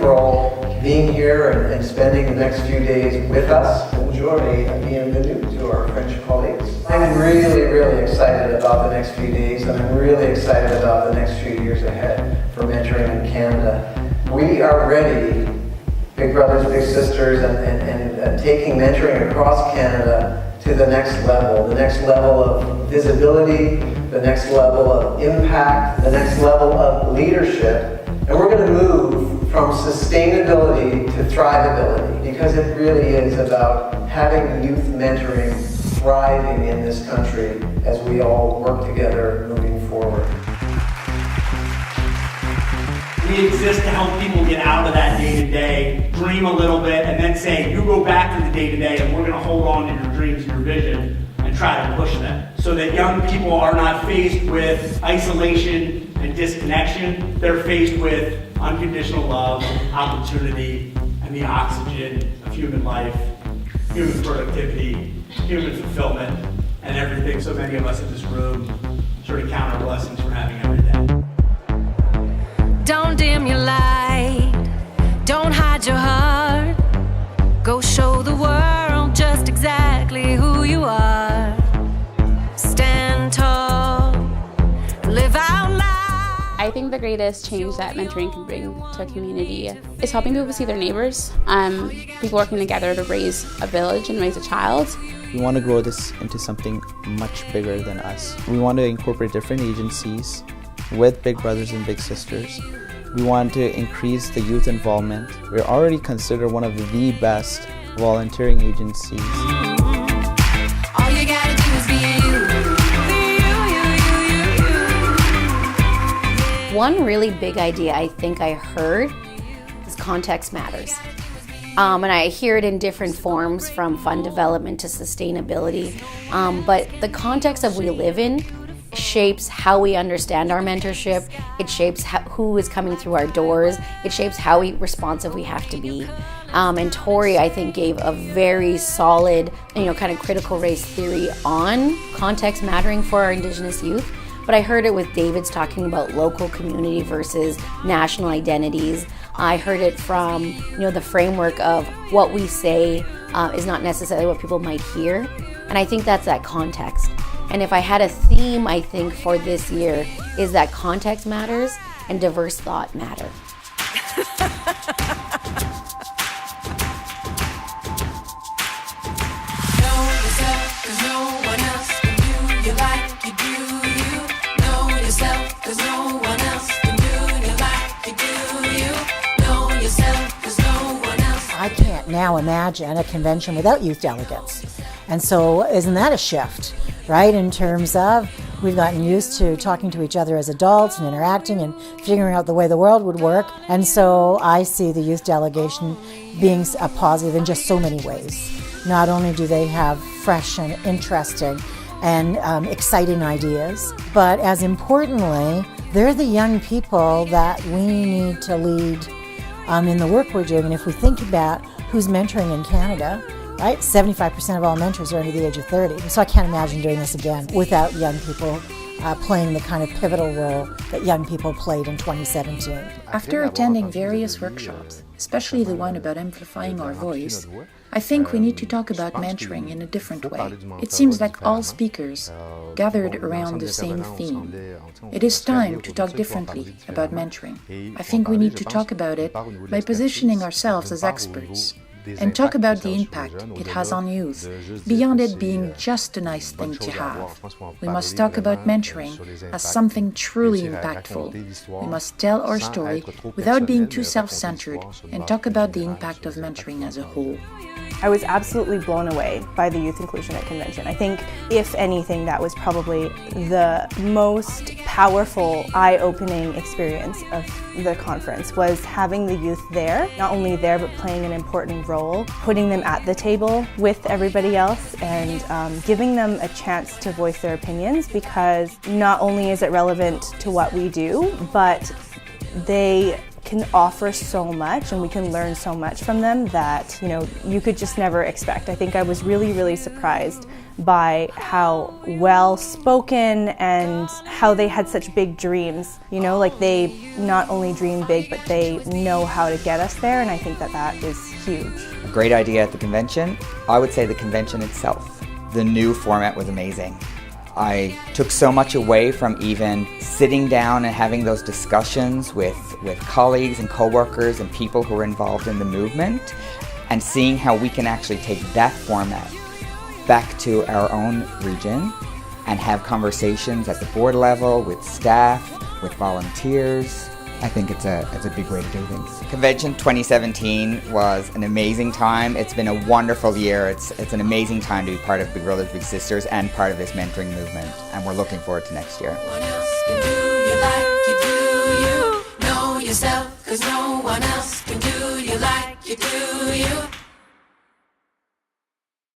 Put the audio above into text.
for all being here and spending the next few days with us. Bonjour et bienvenue to our French colleagues. I'm really excited about the next few days, and I'm really excited about the next few years ahead for mentoring in Canada. We are ready, big brothers, big sisters, and taking mentoring across Canada to the next level of visibility, the next level of impact, the next level of leadership. And we're going to move from sustainability to thrivability, because it really is about having youth mentoring thriving in this country as we all work together moving forward. We exist to help people get out of that day-to-day, dream a little bit, and then say, you go back to the day-to-day and we're going to hold on to your dreams and your vision and try to push them. So that young people are not faced with isolation and disconnection. They're faced with unconditional love, opportunity, and the oxygen of human life, human productivity, human fulfillment, and everything so many of us in this room sort of count our blessings for having every day. Don't dim your light, don't hide your heart. Go show the world just exactly who you are. Stand tall, live out loud. I think the greatest change that mentoring can bring to a community is helping people see their neighbors, people working together to raise a village and raise a child. We want to grow this into something much bigger than us. We want to incorporate different agencies with Big Brothers and Big Sisters. We want to increase the youth involvement. We're already considered one of the best volunteering agencies. All you gotta do is be you. One really big idea I think I heard is context matters. And I hear it in different forms, from fund development to sustainability. But the context of we live in shapes how we understand our mentorship. It shapes who is coming through our doors. It shapes how responsive we have to be. And Tori, I think, gave a very solid, kind of critical race theory on context mattering for our Indigenous youth. But I heard it with David's talking about local community versus national identities. I heard it from, the framework of what we say is not necessarily what people might hear. And I think that's that context. And if I had a theme, I think, for this year, is that context matters and diverse thought matter. I can't now imagine a convention without youth delegates. And so isn't that a shift, right? In terms of we've gotten used to talking to each other as adults and interacting and figuring out the way the world would work. And so I see the youth delegation being a positive in just so many ways. Not only do they have fresh and interesting and exciting ideas, but as importantly, they're the young people that we need to lead in the work we're doing. And if we think about who's mentoring in Canada, right, 75% of all mentors are under the age of 30. So I can't imagine doing this again without young people playing the kind of pivotal role that young people played in 2017. After attending various workshops, especially the one about amplifying our voice, I think we need to talk about mentoring in a different way. It seems like all speakers gathered around the same theme. It is time to talk differently about mentoring. I think we need to talk about it by positioning ourselves as experts, and talk about the impact it has on youth, beyond it being just a nice thing to have. We must talk about mentoring as something truly impactful. We must tell our story without being too self-centered, and talk about the impact of mentoring as a whole. I was absolutely blown away by the Youth Inclusion at Convention. I think, if anything, that was probably the most powerful, eye-opening experience of the conference, was having the youth there, not only there, but playing an important role, putting them at the table with everybody else, and giving them a chance to voice their opinions, because not only is it relevant to what we do, but they can offer so much and we can learn so much from them that, you know, you could just never expect. I think I was really, really surprised by how well spoken and how they had such big dreams. You know, like they not only dream big, but they know how to get us there, and I think that that is huge. A great idea at the convention. I would say the convention itself. The new format was amazing. I took so much away from even sitting down and having those discussions with colleagues and coworkers and people who are involved in the movement, and seeing how we can actually take that format back to our own region and have conversations at the board level with staff, with volunteers. I think it's a big way to do things. Convention 2017 was an amazing time. It's been a wonderful year. It's an amazing time to be part of Big Brothers Big Sisters and part of this mentoring movement, and we're looking forward to next year. No one else can do you like you do you. Know yourself, 'cause no one else can do you like you do you.